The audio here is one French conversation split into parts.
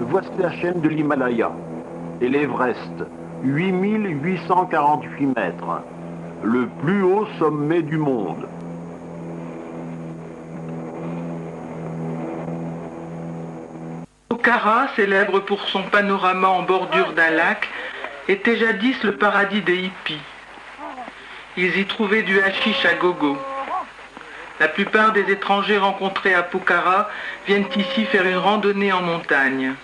voici la chaîne de l'Himalaya et l'Everest, 8848 mètres, le plus haut sommet du monde. Pokhara, célèbre pour son panorama en bordure d'un lac, était jadis le paradis des hippies. Ils y trouvaient du hashish à gogo. La plupart des étrangers rencontrés à Pokhara viennent ici faire une randonnée en montagne.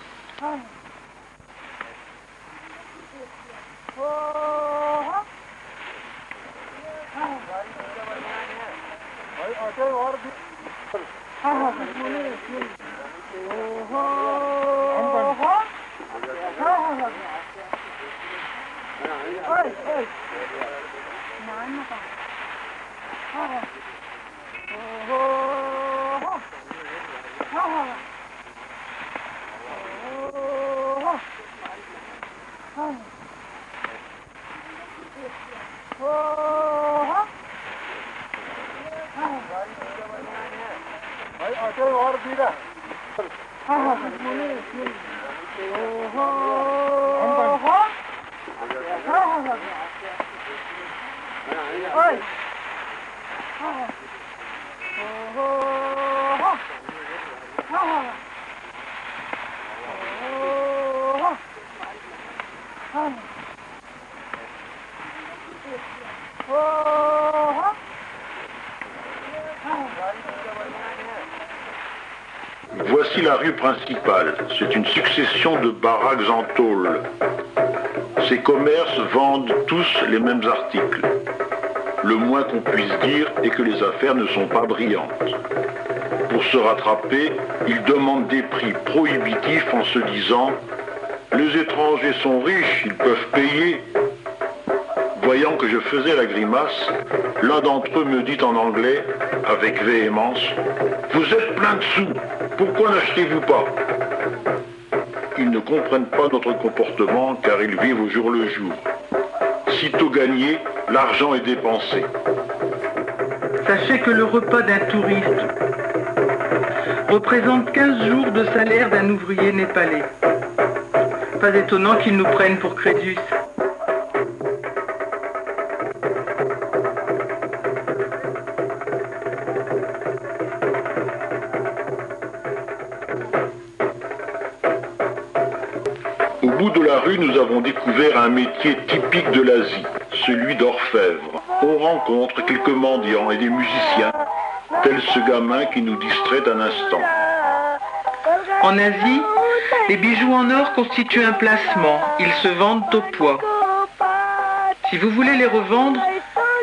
Voici la rue principale. C'est une succession de baraques en tôle. Ces commerces vendent tous les mêmes articles. Le moins qu'on puisse dire est que les affaires ne sont pas brillantes. Pour se rattraper, ils demandent des prix prohibitifs en se disant « Les étrangers sont riches, ils peuvent payer ». Voyant que je faisais la grimace, l'un d'entre eux me dit en anglais, avec véhémence, « Vous êtes plein de sous, pourquoi n'achetez-vous pas ?» Ils ne comprennent pas notre comportement car ils vivent au jour le jour. Sitôt gagné, l'argent est dépensé. Sachez que le repas d'un touriste représente 15 jours de salaire d'un ouvrier népalais. Pas étonnant qu'ils nous prennent pour Crésus. Au bout de la rue, nous avons découvert un métier typique de l'Asie, celui d'orfèvre. On rencontre quelques mendiants et des musiciens, tel ce gamin qui nous distrait un instant. En Asie, les bijoux en or constituent un placement. Ils se vendent au poids. Si vous voulez les revendre,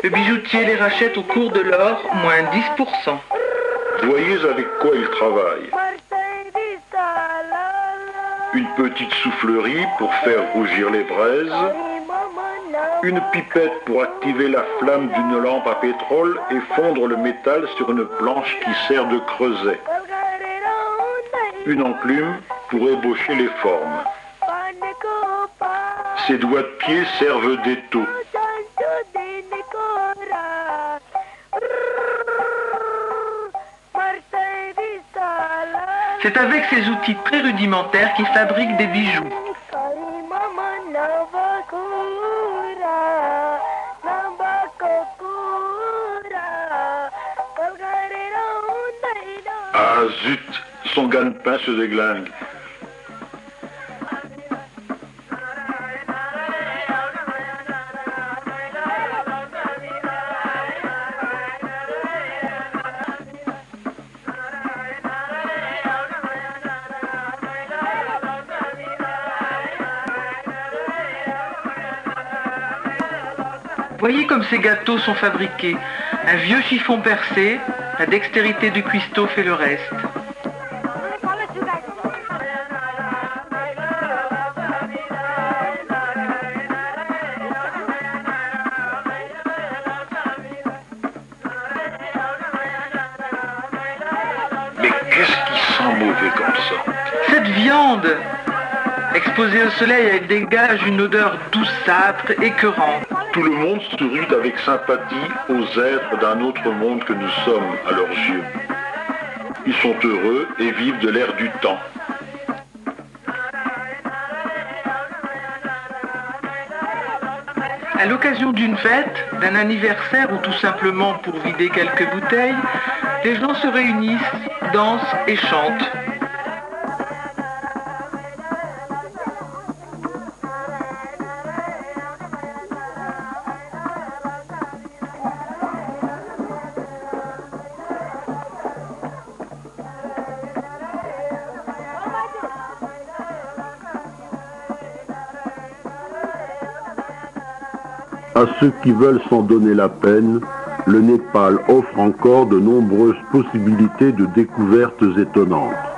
le bijoutier les rachète au cours de l'or, moins 10%. Voyez avec quoi il travaille. Une petite soufflerie pour faire rougir les braises, une pipette pour activer la flamme d'une lampe à pétrole et fondre le métal sur une planche qui sert de creuset, une enclume pour ébaucher les formes. Ses doigts de pied servent d'étau. C'est avec ces outils très rudimentaires qu'ils fabriquent des bijoux. Ah zut, son gagne-pain se déglingue. Voyez comme ces gâteaux sont fabriqués. Un vieux chiffon percé, la dextérité du cuistot fait le reste. Mais qu'est-ce qui sent mauvais comme ça? Cette viande, exposée au soleil, elle dégage une odeur douceâtre, écœurante. Tout le monde sourit avec sympathie aux êtres d'un autre monde que nous sommes à leurs yeux. Ils sont heureux et vivent de l'air du temps. À l'occasion d'une fête, d'un anniversaire ou tout simplement pour vider quelques bouteilles, les gens se réunissent, dansent et chantent. À ceux qui veulent s'en donner la peine, le Népal offre encore de nombreuses possibilités de découvertes étonnantes.